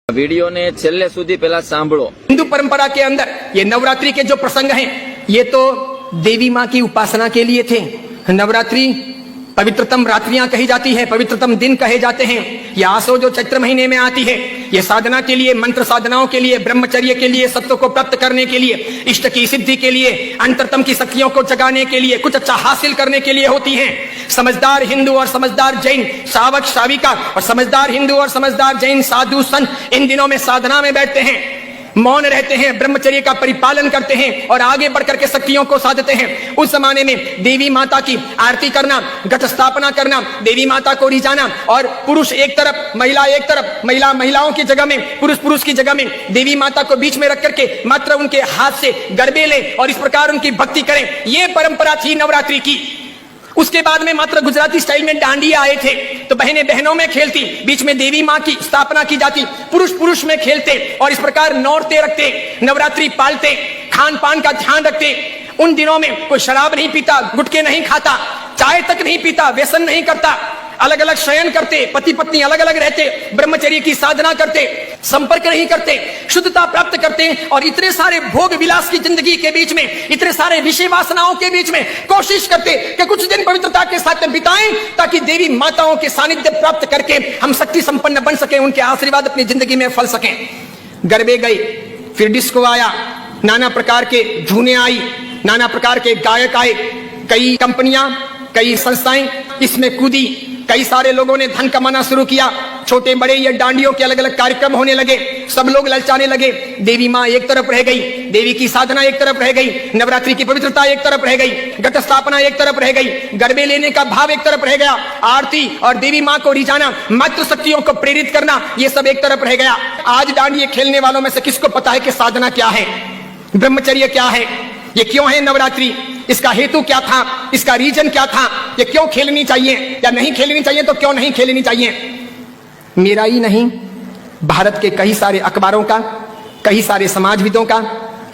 વિડીયોને છેલ્લે સુધી પહેલા સાંભળો। हिंदू परंपरा के अंदर ये नवरात्रि के जो प्रसंग हैं ये तो देवी माँ की उपासना के लिए थे। नवरात्रि पवित्रतम रात्रियां कही जाती है, पवित्रतम दिन कहे जाते हैं। ये आसो जो चैत्र महीने में आती है ये साधना के लिए, मंत्र साधनाओं के लिए, ब्रह्मचर्य के लिए, सत्व को प्राप्त करने के लिए, इष्ट की सिद्धि के लिए, अंतरतम की शक्तियों को जगाने के लिए, कुछ अच्छा हासिल करने के लिए होती हैं। समझदार हिंदू और समझदार जैन श्रावक श्राविका और समझदार हिंदू और समझदार जैन साधु संत इन दिनों में साधना में बैठते हैं, मौन रहते हैं, ब्रह्मचर्य का परिपालन करते हैं और आगे बढ़कर के शक्तियों को साधते हैं। उस जमाने में देवी माता की आरती करना, घट स्थापना करना, देवी माता को रिझाना और पुरुष एक तरफ महिला एक तरफ, महिलाओं की जगह में पुरुष की जगह में देवी माता को बीच में रख करके मात्र उनके हाथ से गरबे लें और इस प्रकार उनकी भक्ति करें, ये परंपरा थी नवरात्रि की। उसके बाद में मात्र गुजराती स्टाइल में डांडिया आए थे, तो बहनें बहनों में खेलती, बीच में देवी माँ की स्थापना की जाती, पुरुष में खेलते और इस प्रकार नौरते रखते, नवरात्रि पालते, खान पान का ध्यान रखते। उन दिनों में कोई शराब नहीं पीता, गुटखे नहीं खाता, चाय तक नहीं पीता, व्यसन नहीं करता, अलग अलग शयन करते, पति पत्नी अलग अलग रहते, ब्रह्मचर्य की साधना करते, संपर्क नहीं करते, शुद्धता प्राप्त करते और इतने सारे भोग विलास की जिंदगी के बीच में, इतने सारे विषय वासनाओं के बीच में कोशिश करते कि कुछ दिन पवित्रता के साथ बिताएं ताकि देवी माताओं के सानिध्य प्राप्त करके हम शक्ति संपन्न बन सके, उनके आशीर्वाद अपनी जिंदगी में फल सकें। गरबे गए, फिर डिस्को आया, नाना प्रकार के धुनें आई, नाना प्रकार के गायक आए, कई कंपनियां, कई संस्थाएं इसमें कूदी, कई सारे लोगों ने धन कमाना शुरू किया, छोटे बड़े ये डांडियों के अलग अलग कार्यक्रम होने लगे, सब लोग ललचाने लगे। देवी माँ एक तरफ रह गई, देवी की साधना एक तरफ रह गई, नवरात्रि की पवित्रता एक तरफ रह गई, घट स्थापना एक तरफ रह गई, गरबे लेने का भाव एक तरफ रह गया, आरती और देवी माँ को रिझाना, मातृ शक्तियों को प्रेरित करना, ये सब एक तरफ रह गया। आज डांडिये खेलने वालों में से किसको पता है कि साधना क्या है, ब्रह्मचर्य क्या है, ये क्यों है नवरात्रि, इसका हेतु क्या था, इसका रीजन क्या था, ये क्यों खेलनी चाहिए या नहीं खेलनी चाहिए, तो क्यों नहीं खेलनी चाहिए। मेरा ही नहीं, भारत के कई सारे अखबारों का, कई सारे समाजविदों का,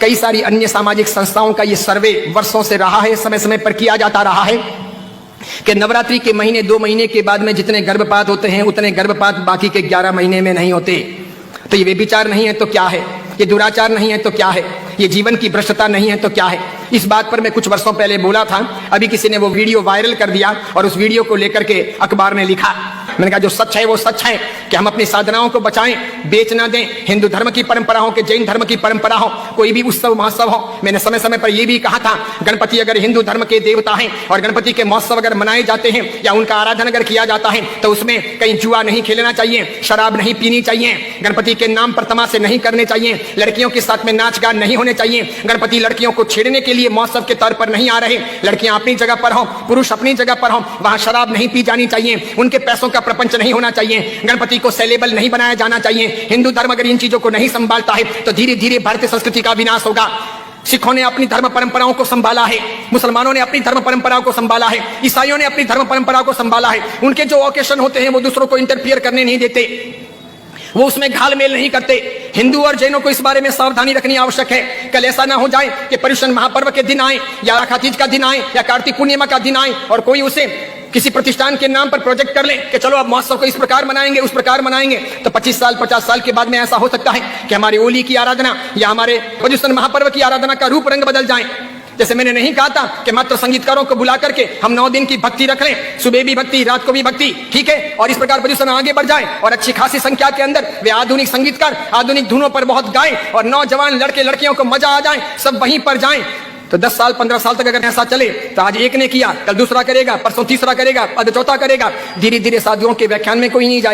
कई सारी अन्य सामाजिक संस्थाओं का ये सर्वे वर्षों से रहा है, समय समय पर किया जाता रहा है कि नवरात्रि के महीने 2 महीने के बाद में जितने गर्भपात होते हैं उतने गर्भपात बाकी के 11 महीने में नहीं होते। तो ये व्यभिचार नहीं है तो क्या है, ये दुराचार नहीं है तो क्या है, ये जीवन की भ्रष्टता नहीं है तो क्या है। इस बात पर मैं कुछ वर्षों पहले बोला था, अभी किसी ने वो वीडियो वायरल कर दिया और उस वीडियो को लेकर के अखबार में लिखा। मैंने कहा जो सच है वो सच है कि हम अपनी साधनाओं को बचाएं, बेच ना दें। हिंदू धर्म की परंपरा हो कि जैन धर्म की परंपरा हो, कोई भी उत्सव महोत्सव हो, मैंने समय समय पर यह भी कहा था गणपति अगर हिंदू धर्म के देवता हैं और गणपति के महोत्सव अगर मनाए जाते हैं या उनका आराधन अगर किया जाता है तो उसमें कहीं जुआ नहीं खेलना चाहिए, शराब नहीं पीनी चाहिए, गणपति के नाम पर तमाशे नहीं करने चाहिए, लड़कियों के साथ में नाच गान नहीं होने चाहिए, गणपति लड़कियों को छेड़ने के लिए महोत्सव के तौर पर नहीं आ रहे, लड़कियां अपनी जगह पर हो, पुरुष अपनी जगह पर हो, वहां शराब नहीं पी जानी चाहिए, उनके पैसों का प्रपंच नहीं होना चाहिए, गणपति को सेलेबल नहीं बनाया जाना चाहिए। हिंदू धर्म अगर इन चीजों को नहीं संभालता है तो धीरे धीरे भारतीय संस्कृति का विनाश होगा। सिखों ने अपनी धर्म परंपराओं को संभाला है, मुसलमानों ने अपनी धर्म परंपराओं को संभाला है, ईसाइयों ने अपनी धर्म परंपराओं को संभाला है। उनके जो ओकेशन होते हैं वो दूसरों को इंटरफियर करने नहीं देते, वो उसमें घालमेल नहीं करते। हिंदू और जैनों को इस बारे में सावधानी रखनी आवश्यक है। कल ऐसा ना हो जाए कि पर्युषण महापर्व के दिन आए या आखा तीज का दिन आए या कार्तिक पूर्णिमा का दिन आए और कोई उसे किसी प्रतिष्ठान के नाम पर प्रोजेक्ट कर ले कि चलो अब महोत्सव को इस प्रकार मनाएंगे, उस प्रकार मनाएंगे, तो 25 साल 50 साल के बाद में ऐसा हो सकता है कि हमारी होली की आराधना या हमारे पर्युषण महापर्व की आराधना का रूप रंग बदल जाए। जैसे मैंने नहीं कहा था कि मात्र संगीतकारों को बुला करके हम 9 दिन की भक्ति रख लें, सुबह भी भक्ति, रात को भी भक्ति, ठीक है, और इस प्रकार पर्युषण आगे बढ़ जाए और अच्छी खासी संख्या के अंदर वे आधुनिक संगीतकार आधुनिक धुनों पर बहुत गाएं और नौजवान लड़के लड़कियों को मजा आ जाए, सब वहीं पर जाएं। तो 10 साल 15 साल तक अगर ऐसा चले तो आज एक ने किया, कल दूसरा करेगा, परसों तीसरा करेगा, अब चौथा करेगा, धीरे धीरे साधुओं के व्याख्यान में कोई नहीं जाए।